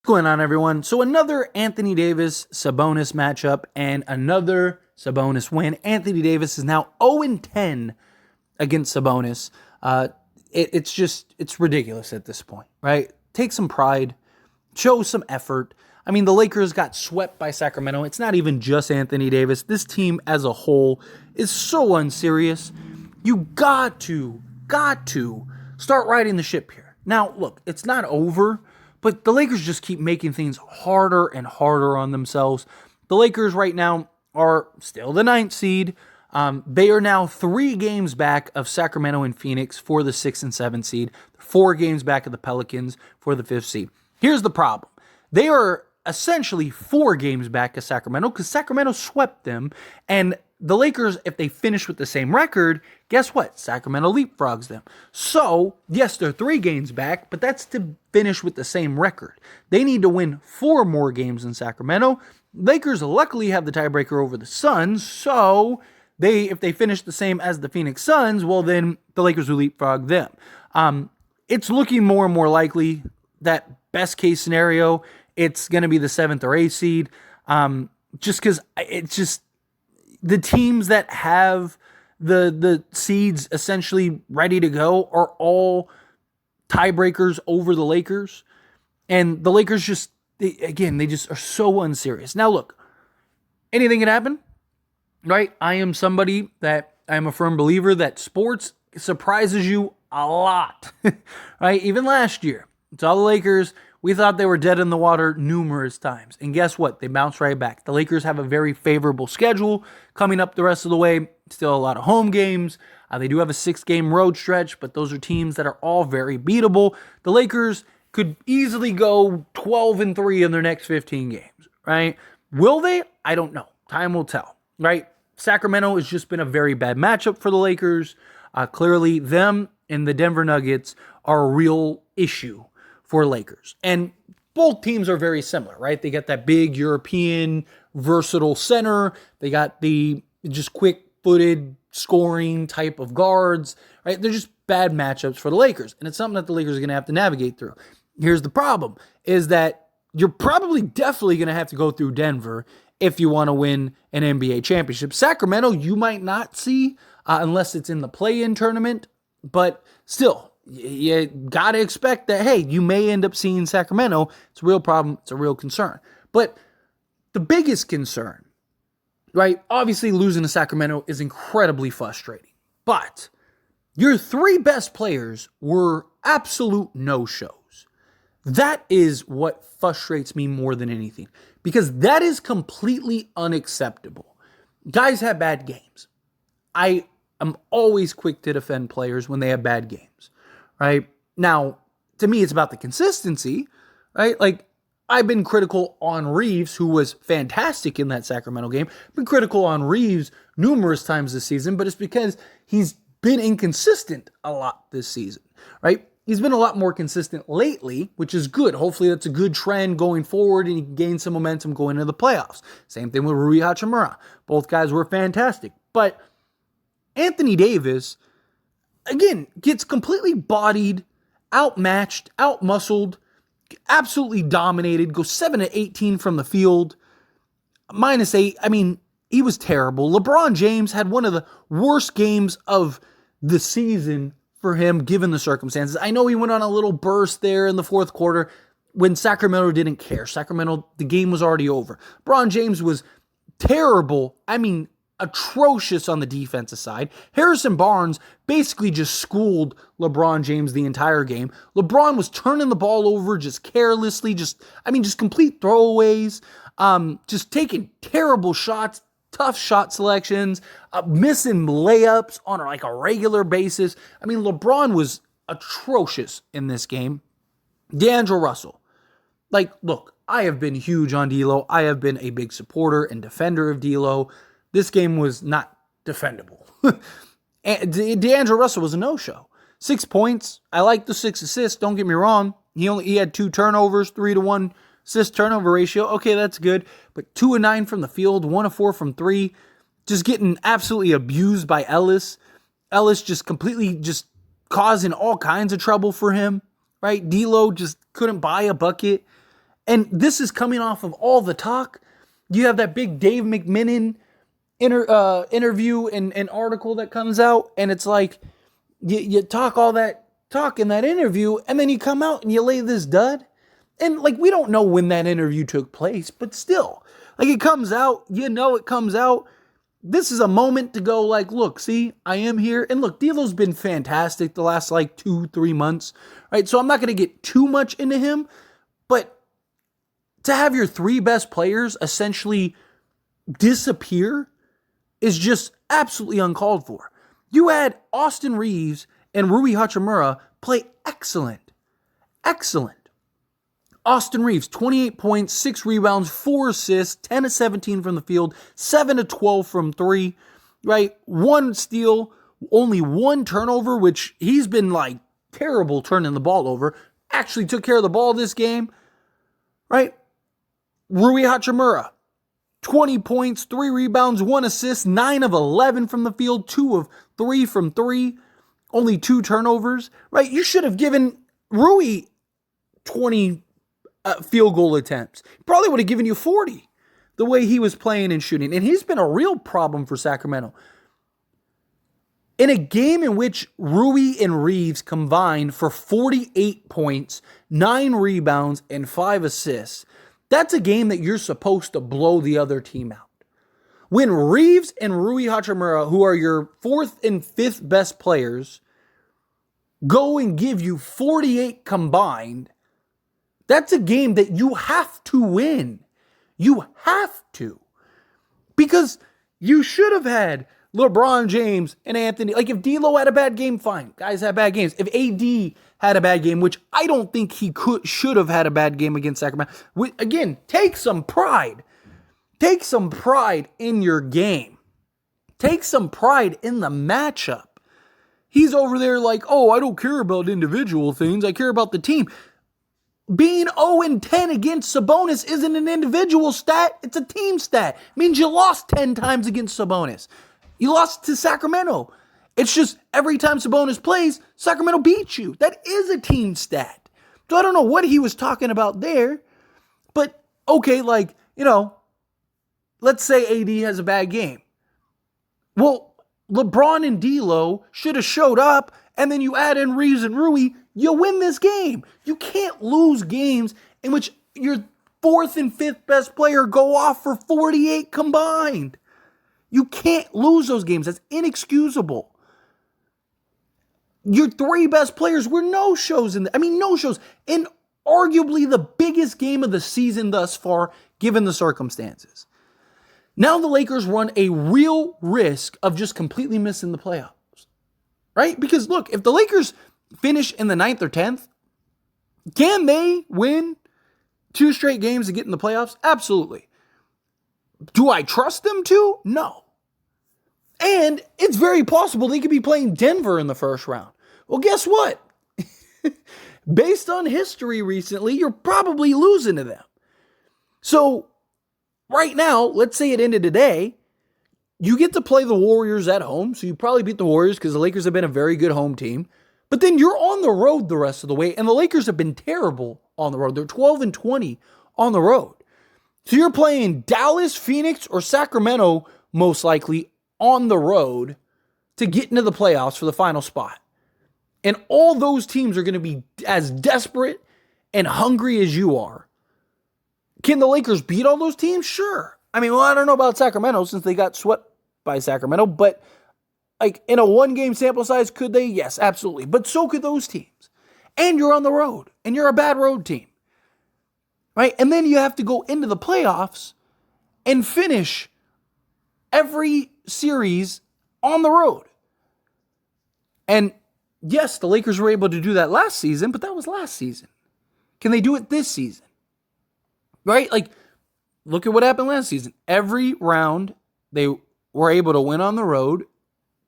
going on, everyone? So another Anthony Davis-Sabonis matchup and another Sabonis win. Anthony Davis is now 0-10 against Sabonis. It's ridiculous at this point, right? Take some pride, show some effort. I mean, the Lakers got swept by Sacramento. It's not even just Anthony Davis. This team as a whole is so unserious. You got to start riding the ship here. Now, look, it's not over, but the Lakers just keep making things harder and harder on themselves. The Lakers right now are still the 9th seed. They are now 3 games back of Sacramento and Phoenix for the 6th and 7th seed, 4 games back of the Pelicans for the 5th seed. Here's the problem. They are essentially 4 games back of Sacramento because Sacramento swept them, and the Lakers, if they finish with the same record, guess what? Sacramento leapfrogs them. So, yes, they're 3 games back, but that's to finish with the same record. They need to win 4 more games in Sacramento. Lakers luckily have the tiebreaker over the Suns, so if they finish the same as the Phoenix Suns, well, then the Lakers will leapfrog them. It's looking more and more likely that best case scenario, it's going to be the 7th or 8th seed, just because it's just the teams that have the seeds essentially ready to go are all tiebreakers over the Lakers. And the Lakers they just are so unserious. Now, look, anything can happen, right? I am a firm believer that sports surprises you a lot, right? Even last year, saw the Lakers. We thought they were dead in the water numerous times. And guess what? They bounced right back. The Lakers have a very favorable schedule coming up the rest of the way. Still a lot of home games. They do have a 6-game road stretch, but those are teams that are all very beatable. The Lakers could easily go 12-3 in their next 15 games, right? Will they? I don't know. Time will tell, right? Sacramento has just been a very bad matchup for the Lakers. Clearly, them and the Denver Nuggets are a real issue for Lakers. And both teams are very similar, right? They got that big European versatile center. They got the just quick-footed scoring type of guards, right? They're just bad matchups for the Lakers. And it's something that the Lakers are going to have to navigate through. Here's the problem, is that you're probably definitely going to have to go through Denver if you want to win an NBA championship. Sacramento, you might not see unless it's in the play-in tournament, but still, you got to expect that, hey, you may end up seeing Sacramento. It's a real problem. It's a real concern. But the biggest concern, right, obviously losing to Sacramento is incredibly frustrating. But your 3 best players were absolute no-shows. That is what frustrates me more than anything, because that is completely unacceptable. Guys have bad games. I am always quick to defend players when they have bad games. Right? Now, to me, it's about the consistency, right? Like, I've been critical on Reaves, who was fantastic in that Sacramento game. I've been critical on Reaves numerous times this season, but it's because he's been inconsistent a lot this season, right? He's been a lot more consistent lately, which is good. Hopefully that's a good trend going forward and he can gain some momentum going into the playoffs. Same thing with Rui Hachimura. Both guys were fantastic. But Anthony Davis, again, gets completely bodied, outmatched, outmuscled, absolutely dominated, goes 7-18 from the field, -8. I mean, he was terrible. LeBron James had one of the worst games of the season for him, given the circumstances. I know he went on a little burst there in the 4th quarter when Sacramento didn't care. Sacramento, the game was already over. LeBron James was terrible. I mean, atrocious on the defensive side. Harrison Barnes basically just schooled LeBron James the entire game. LeBron was turning the ball over just carelessly, just complete throwaways, just taking terrible shots, tough shot selections, missing layups on like a regular basis. I mean, LeBron was atrocious in this game. D'Angelo Russell. Like, look, I have been huge on D'Lo. I have been a big supporter and defender of D'Lo. This game was not defendable. D'Angelo Russell was a no-show. 6 points. I like the 6 assists. Don't get me wrong. He had 2 turnovers, 3-to-1 assist-turnover ratio. Okay, that's good. But 2 of 9 from the field, 1 of 4 from 3. Just getting absolutely abused by Ellis. Ellis just completely causing all kinds of trouble for him. Right? D'Lo just couldn't buy a bucket. And this is coming off of all the talk. You have that big Dave McMillan interview and article that comes out, and it's like you talk all that talk in that interview, and then you come out and you lay this dud. And like, we don't know when that interview took place, but still, like, it comes out, it comes out. This is a moment to go like, look, see, I am here. And look, D'Lo's been fantastic the last like 2-3 months, right? So I'm not going to get too much into him, but to have your 3 best players essentially disappear is just absolutely uncalled for. You had Austin Reaves and Rui Hachimura play excellent. Austin Reaves, 28 points, 6 rebounds, 4 assists, 10 of 17 from the field, 7 of 12 from 3, right? 1 steal, only 1 turnover, which he's been like terrible turning the ball over. Actually took care of the ball this game, right? Rui Hachimura, 20 points, 3 rebounds, 1 assist, 9 of 11 from the field, 2 of 3 from 3, only 2 turnovers, right? You should have given Rui 20 field goal attempts. Probably would have given you 40 the way he was playing and shooting. And he's been a real problem for Sacramento. In a game in which Rui and Reaves combined for 48 points, 9 rebounds, and 5 assists, that's a game that you're supposed to blow the other team out. When Reaves and Rui Hachimura, who are your 4th and 5th best players, go and give you 48 combined, that's a game that you have to win. You have to. Because you should have had LeBron James and Anthony. Like, if D'Lo had a bad game, fine. Guys have bad games. If AD had a bad game, which I don't think he should have had a bad game against Sacramento. Again, take some pride. Take some pride in your game. Take some pride in the matchup. He's over there like, oh, I don't care about individual things. I care about the team. Being 0-10 against Sabonis isn't an individual stat. It's a team stat. It means you lost 10 times against Sabonis. You lost to Sacramento. It's just every time Sabonis plays, Sacramento beats you. That is a team stat. So I don't know what he was talking about there. But, okay, like, let's say AD has a bad game. Well, LeBron and D'Lo should have showed up, and then you add in Reaves and Rui, you win this game. You can't lose games in which your 4th and 5th best player go off for 48 combined. You can't lose those games. That's inexcusable. Your 3 best players were no-shows no-shows in arguably the biggest game of the season thus far, given the circumstances. Now the Lakers run a real risk of just completely missing the playoffs, right? Because look, if the Lakers finish in the 9th or 10th, can they win 2 straight games to get in the playoffs? Absolutely. Do I trust them to? No. And it's very possible they could be playing Denver in the first round. Well, guess what? Based on history recently, you're probably losing to them. So right now, let's say it ended today, you get to play the Warriors at home, so you probably beat the Warriors because the Lakers have been a very good home team. But then you're on the road the rest of the way, and the Lakers have been terrible on the road. They're 12-20 on the road. So you're playing Dallas, Phoenix, or Sacramento, most likely, on the road to get into the playoffs for the final spot. And all those teams are going to be as desperate and hungry as you are. Can the Lakers beat all those teams? Sure. I don't know about Sacramento since they got swept by Sacramento, but like in a 1-game sample size, could they? Yes, absolutely. But so could those teams. And you're on the road, and you're a bad road team. Right? And then you have to go into the playoffs and finish every series on the road. And yes, the Lakers were able to do that last season, but that was last season. Can they do it this season? Right? Like, look at what happened last season. Every round they were able to win on the road,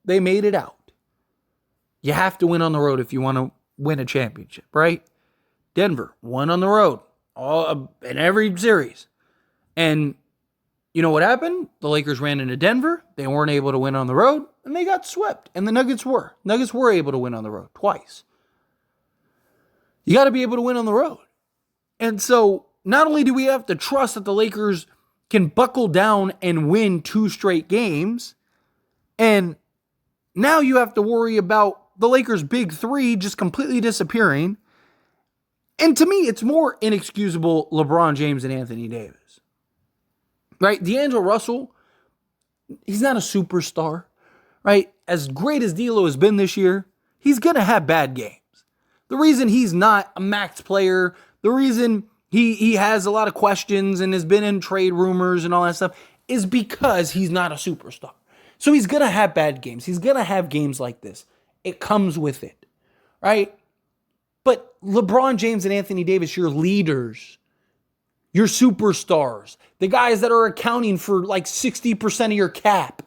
they made it out. You have to win on the road if you want to win a championship, right? Denver won on the road in every series. And you know what happened? The Lakers ran into Denver. They weren't able to win on the road, and they got swept. And the Nuggets were. Nuggets were able to win on the road twice. You got to be able to win on the road. And so not only do we have to trust that the Lakers can buckle down and win 2 straight games, and now you have to worry about the Lakers' big 3 just completely disappearing. And to me, it's more inexcusable LeBron James and Anthony Davis. Right? D'Angelo Russell, he's not a superstar. Right? As great as D'Lo has been this year, he's going to have bad games. The reason he's not a max player, the reason he has a lot of questions and has been in trade rumors and all that stuff is because he's not a superstar. So he's going to have bad games. He's going to have games like this. It comes with it, right? But LeBron James and Anthony Davis, your leaders, your superstars, the guys that are accounting for like 60% of your cap,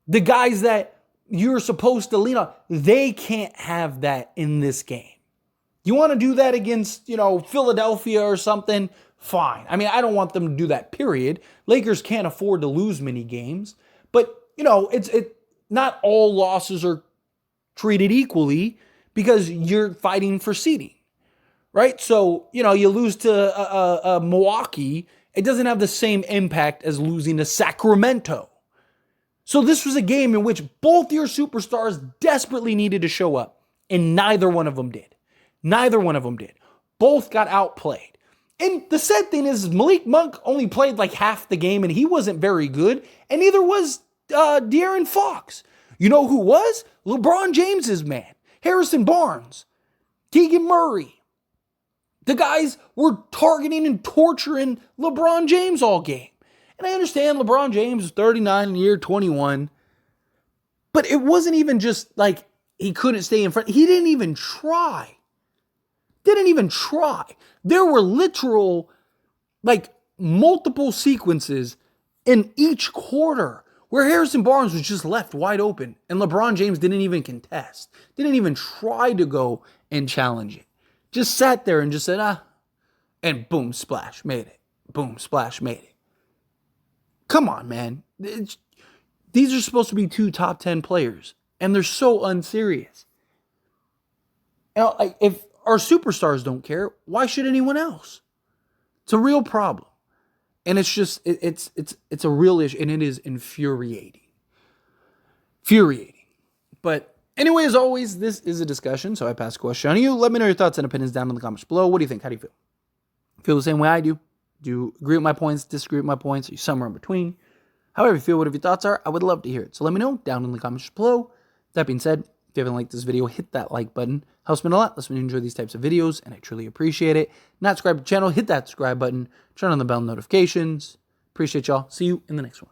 the guys that you're supposed to lean on, they can't have that in this game. You want to do that against, Philadelphia or something? Fine. I mean, I don't want them to do that, period. Lakers can't afford to lose many games. But, it's not all losses are treated equally because you're fighting for seeding, right? So, you lose to Milwaukee. It doesn't have the same impact as losing to Sacramento. So this was a game in which both your superstars desperately needed to show up, and neither one of them did. Neither one of them did. Both got outplayed. And the sad thing is Malik Monk only played like half the game, and he wasn't very good, and neither was De'Aaron Fox. You know who was? LeBron James's man. Harrison Barnes. Keegan Murray. The guys were targeting and torturing LeBron James all game. And I understand LeBron James is 39 in year 21. But it wasn't even just like he couldn't stay in front. He didn't even try. There were literal, multiple sequences in each quarter where Harrison Barnes was just left wide open and LeBron James didn't even contest. Didn't even try to go and challenge it. Just sat there and just said, and boom, splash, made it. Boom, splash, made it. Come on, man. These are supposed to be 2 top 10 players, and they're so unserious. Now, if our superstars don't care, why should anyone else? It's a real problem. And it's just, it's a real issue, and it is infuriating. But anyway, as always, this is a discussion, so I pass the question on to you. Let me know your thoughts and opinions down in the comments below. What do you think? How do you feel? Feel the same way I do? Do you agree with my points, disagree with my points? Are you somewhere in between? However you feel, whatever your thoughts are, I would love to hear it. So let me know down in the comments below. That being said, if you haven't liked this video, hit that like button. Helps me a lot. Lets me enjoy these types of videos, and I truly appreciate it. Not subscribed to the channel, hit that subscribe button. Turn on the bell notifications. Appreciate y'all. See you in the next one.